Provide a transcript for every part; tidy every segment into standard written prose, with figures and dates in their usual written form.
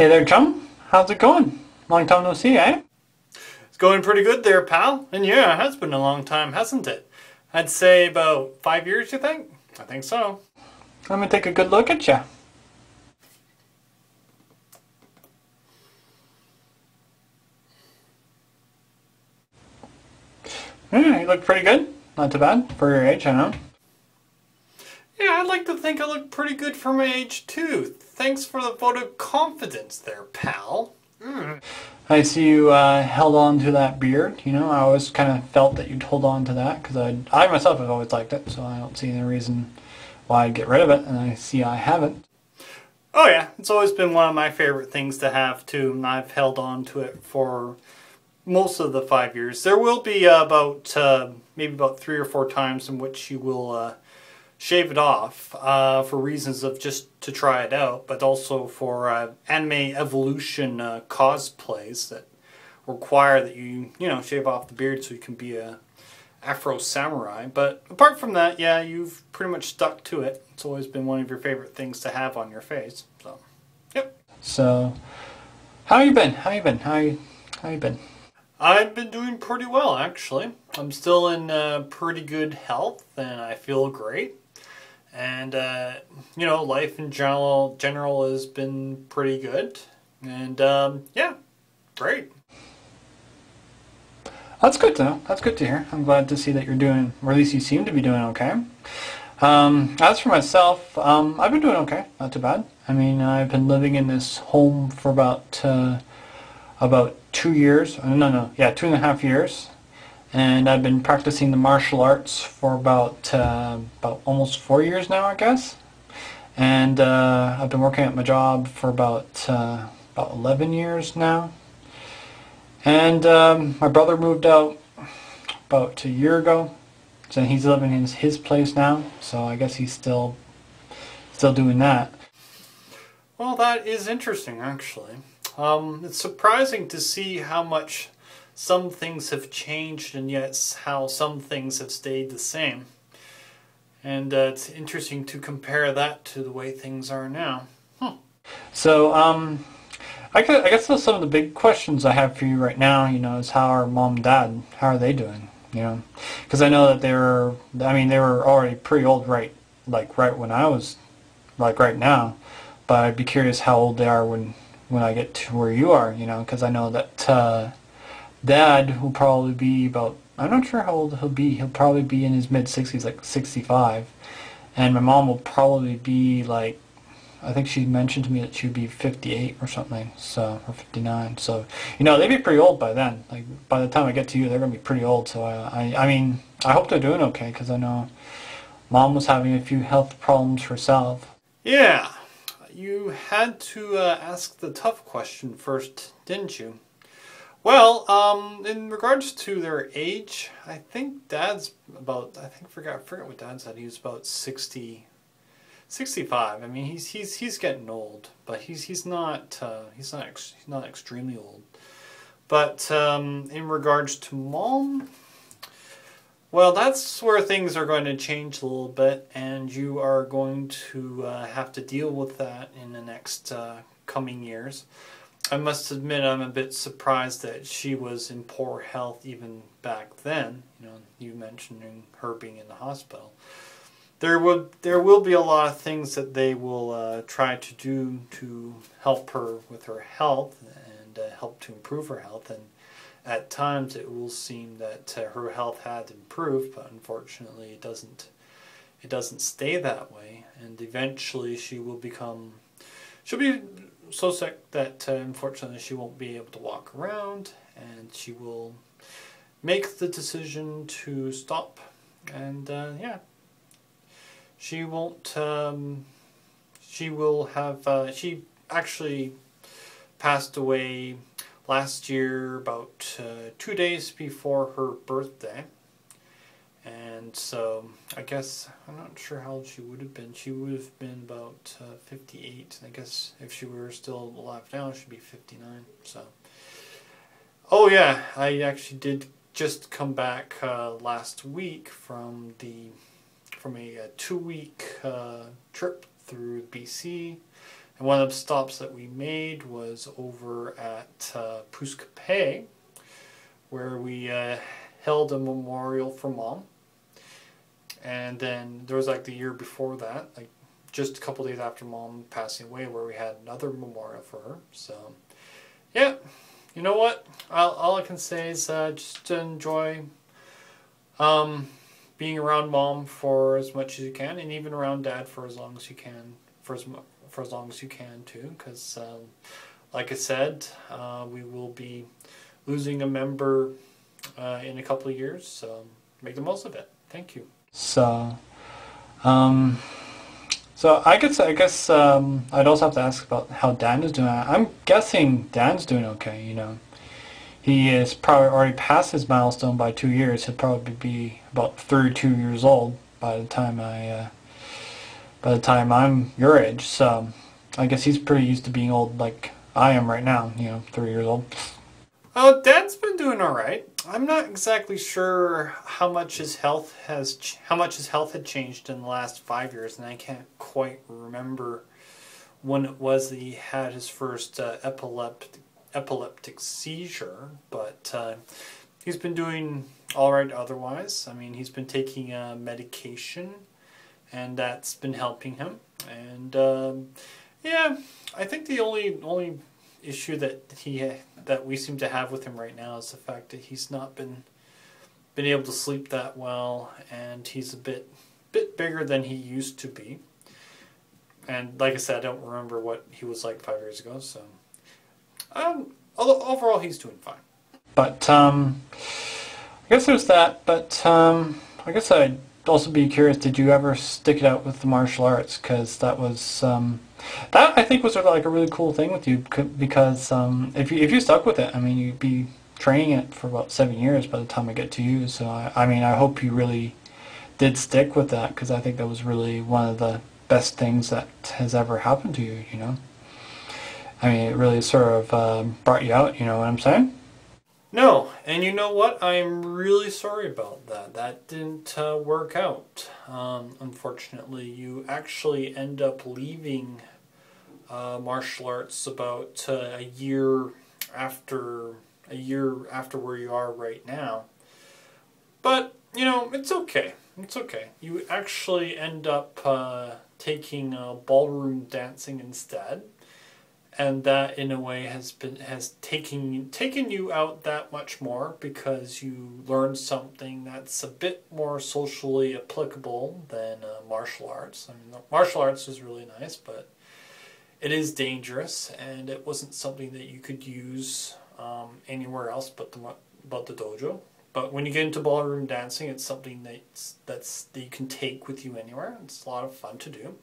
Hey there, chum. How's it going? Long time no see, eh? It's going pretty good there, pal. And yeah, it has been a long time, hasn't it? I'd say about 5 years, you think? I think so. Let me take a good look at you. Yeah, you look pretty good. Not too bad for your age, I know. Yeah, I'd like to think I look pretty good for my age, too. Thanks for the vote of confidence there, pal. I see you held on to that beard. You know, I always kind of felt that you'd hold on to that because I myself have always liked it, so I don't see any reason why I'd get rid of it, and I see I haven't. Oh yeah, it's always been one of my favorite things to have, too, and I've held on to it for most of the 5 years. There will be maybe about 3 or 4 times in which you will shave it off for reasons of just to try it out, but also for anime evolution cosplays that require that you shave off the beard so you can be a Afro samurai. But apart from that, yeah, you've pretty much stuck to it. It's always been one of your favorite things to have on your face. So, yep. So, how you been? How you been? How you been? I've been doing pretty well, actually. I'm still in pretty good health, and I feel great. And life in general has been pretty good. And yeah, great. That's good to know. That's good to hear. I'm glad to see that you're doing, or at least you seem to be doing okay. As for myself, I've been doing okay. Not too bad. I mean, I've been living in this home for about 2 years. No, yeah, 2.5 years. And I've been practicing the martial arts for about almost 4 years now, I guess. And I've been working at my job for about 11 years now. And my brother moved out about a year ago, so he's living in his place now. So I guess he's still doing that. Well, that is interesting, actually. It's surprising to see how much some things have changed and yet how some things have stayed the same. And it's interesting to compare that to the way things are now. So I guess those are some of the big questions I have for you right now. You know, is how are mom and dad? How are they doing? You know, because I know that they were already pretty old, right when I was right now. But I'd be curious how old they are when I get to where you are. You know, because I know that Dad will probably be about, I'm not sure how old he'll be. He'll probably be in his mid-60s, like 65. And my mom will probably be like, I think she mentioned to me that she would be 58 or something, so, or 59. So, you know, they'd be pretty old by then. Like, by the time I get to you, they're going to be pretty old. So, I mean, I hope they're doing okay, because I know Mom was having a few health problems herself. Yeah, you had to ask the tough question first, didn't you? Well, in regards to their age, I think Dad's about, I forgot what Dad said. He was about 65. I mean, he's getting old, but he's not extremely old. But in regards to Mom, well, that's where things are going to change a little bit, and you are going to have to deal with that in the next coming years. I must admit I'm a bit surprised that she was in poor health even back then. You know, you mentioning her being in the hospital. There will be a lot of things that they will try to do to help her with her health and help to improve her health. And at times it will seem that her health had improved, but unfortunately it doesn't stay that way. And eventually she'll be so sick that unfortunately she won't be able to walk around, and she will make the decision to stop. And yeah, she won't. She will have. She actually passed away last year, about 2 days before her birthday. And so, I guess, I'm not sure how old she would have been. She would have been about 58. I guess if she were still alive now, she'd be 59. So, oh yeah, I actually did just come back last week from a 2-week trip through BC And one of the stops that we made was over at Puskapay, where we held a memorial for Mom. And then there was like the year before that, like just a couple days after Mom passing away, where we had another memorial for her. So, yeah, you know what? All I can say is just to enjoy being around Mom for as much as you can, and even around Dad for as long as you can, for as long as you can too. Because, like I said, we will be losing a member in a couple of years, so make the most of it. Thank you. So, so I guess I'd also have to ask about how Dan is doing. I'm guessing Dan's doing okay. You know, he is probably already past his milestone by 2 years. He'll probably be about 32 years old by the time I'm your age. So I guess he's pretty used to being old, like I am right now. You know, 3 years old. Dad's been doing all right. I'm not exactly sure how much his health had changed in the last 5 years, and I can't quite remember when it was that he had his first epileptic seizure. But he's been doing all right otherwise. I mean, he's been taking medication, and that's been helping him. And yeah, I think the only issue that we seem to have with him right now is the fact that he's not been able to sleep that well, and he's a bit bigger than he used to be. And like I said, I don't remember what he was like 5 years ago. So overall, he's doing fine. But I guess there's that. But I guess I'd also be curious, did you ever stick it out with the martial arts? Because that was that I think was sort of like a really cool thing with you, because if you stuck with it, I mean, you'd be training it for about 7 years by the time I get to you. So I mean, I hope you really did stick with that, because I think that was really one of the best things that has ever happened to you. You know, I mean, it really sort of brought you out. You know what I'm saying? No, and you know what? I'm really sorry about that. That didn't work out. Unfortunately, you actually end up leaving martial arts about a year after where you are right now. But you know, it's okay. It's okay. You actually end up taking ballroom dancing instead. And that, in a way, has taken you out that much more, because you learn something that's a bit more socially applicable than martial arts. I mean, martial arts is really nice, but it is dangerous, and it wasn't something that you could use anywhere else but the dojo. But when you get into ballroom dancing, it's something that you can take with you anywhere. It's a lot of fun to do.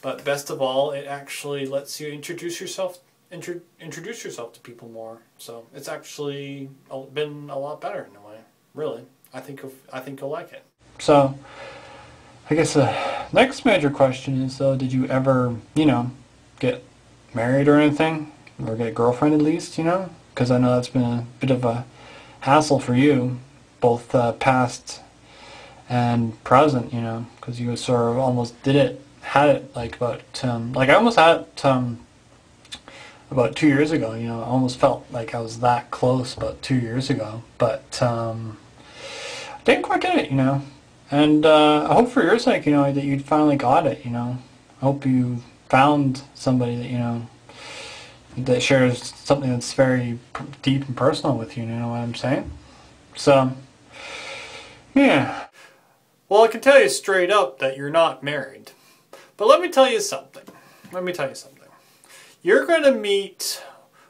But best of all, it actually lets you introduce yourself to people more. So it's actually been a lot better in a way. Really, I think you'll like it. So I guess the next major question is, though, did you ever, you know, get married or anything, or get a girlfriend at least? You know, because I know that's been a bit of a hassle for you, both past and present. You know, because you sort of almost had it like about like I almost had it about 2 years ago. You know, I almost felt like I was that close about 2 years ago, but I didn't quite get it. You know, and I hope for your sake, you know, that you finally got it. You know, I hope you found somebody that, you know, that shares something that's very deep and personal with you. You know what I'm saying? So yeah. Well, I can tell you straight up that you're not married. But let me tell you something. You're going to meet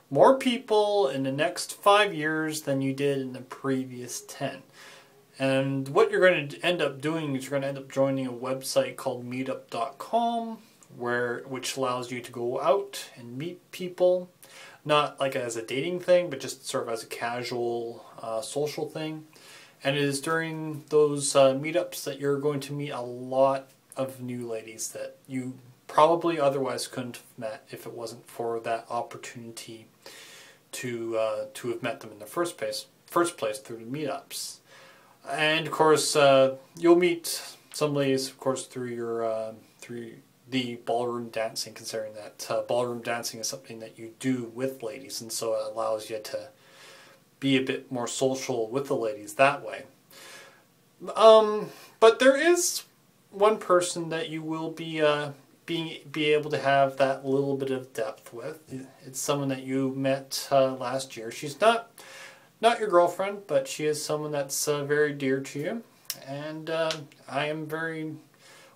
more people in the next 5 years than you did in the previous 10. And what you're going to end up doing is you're going to end up joining a website called meetup.com, which allows you to go out and meet people, not like as a dating thing, but just sort of as a casual social thing. And it is during those meetups that you're going to meet a lot of new ladies that you probably otherwise couldn't have met if it wasn't for that opportunity to have met them in the first place through the meetups. And of course, you'll meet some ladies, of course, through the ballroom dancing, considering that ballroom dancing is something that you do with ladies, and so it allows you to be a bit more social with the ladies that way. But there is one person that you will be able to have that little bit of depth with. It's someone that you met last year. She's not your girlfriend, but she is someone that's very dear to you, and I am very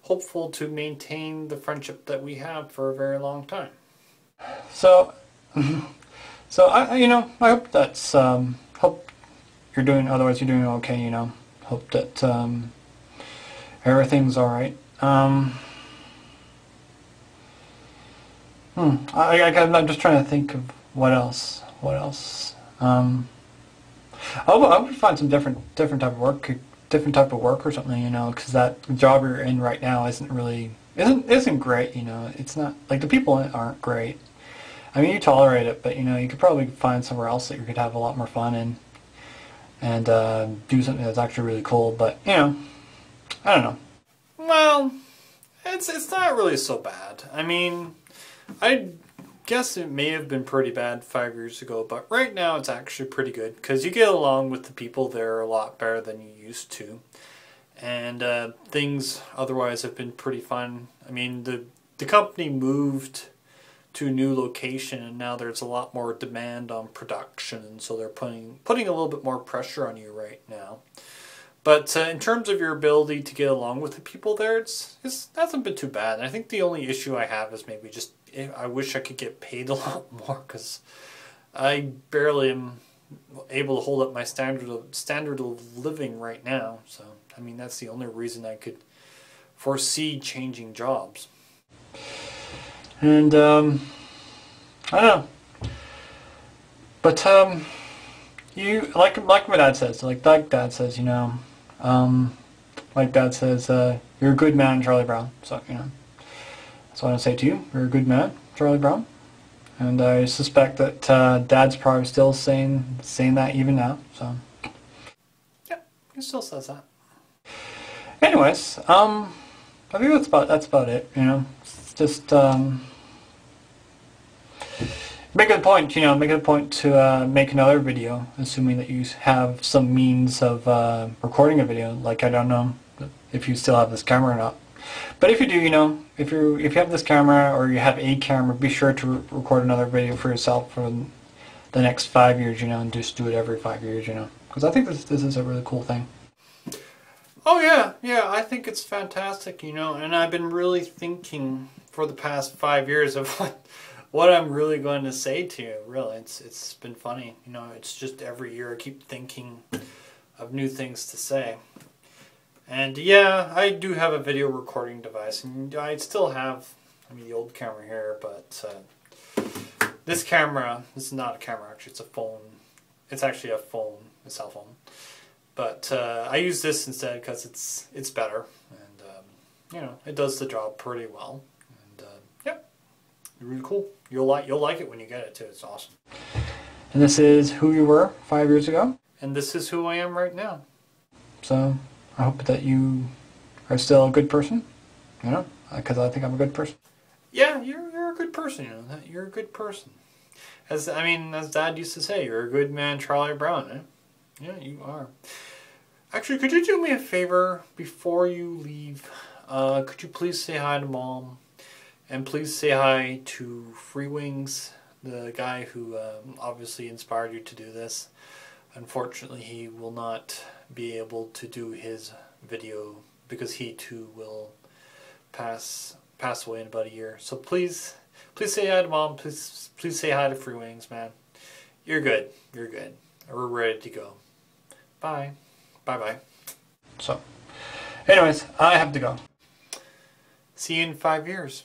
hopeful to maintain the friendship that we have for a very long time. So, I hope that's hope you're doing. Otherwise, you're doing okay. Hope that everything's all right. I'm just trying to think of what else. I would find some different type of work. Different type of work or something, because that job you're in right now isn't great, It's not like the people in it aren't great. I mean, you tolerate it, but you could probably find somewhere else that you could have a lot more fun in, and do something that's actually really cool. But I don't know. Well, it's not really so bad. I mean, I guess it may have been pretty bad 5 years ago, but right now it's actually pretty good because you get along with the people there a lot better than you used to, and things otherwise have been pretty fun. I mean, the company moved to a new location, and now there's a lot more demand on production, and so they're putting a little bit more pressure on you right now. But in terms of your ability to get along with the people there, it hasn't been too bad. And I think the only issue I have is maybe just I wish I could get paid a lot more, because I barely am able to hold up my standard of living right now. So I mean, that's the only reason I could foresee changing jobs. And I don't know, but you like my dad says, like Dad says, like Dad says, you're a good man, Charlie Brown. So that's what I want to say to you. You're a good man, Charlie Brown. And I suspect that Dad's probably still saying that even now. So yeah, he still says that. Anyways, I think that's about it. It's just make it a point. Make it a point to make another video, assuming that you have some means of recording a video. Like, I don't know if you still have this camera or not. But if you do, if you have this camera or you have a camera, be sure to record another video for yourself for the next 5 years, and just do it every 5 years, because I think this is a really cool thing. Oh yeah, I think it's fantastic, and I've been really thinking for the past 5 years of what I'm really going to say to you. Really, it's been funny, it's just every year I keep thinking of new things to say. And yeah, I do have a video recording device, and I still have, the old camera here, but this camera, this is not a camera actually, it's a phone. It's actually a phone, a cell phone. But I use this instead because it's better, and it does the job pretty well. And yeah, really cool. You'll like it when you get it too. It's awesome. And this is who you were 5 years ago. And this is who I am right now. So I hope that you are still a good person, because I think I'm a good person. Yeah, you're a good person, you're a good person. As Dad used to say, you're a good man, Charlie Brown, eh? Yeah, you are. Actually, could you do me a favor before you leave? Could you please say hi to Mom? And please say hi to Free Wings, the guy who obviously inspired you to do this. Unfortunately, he will not be able to do his video because he too will pass away in about a year. So please say hi to Mom. Please say hi to Free Wings, man. You're good. You're good. We're ready to go. Bye. Bye-bye. So, anyways, I have to go. See you in 5 years.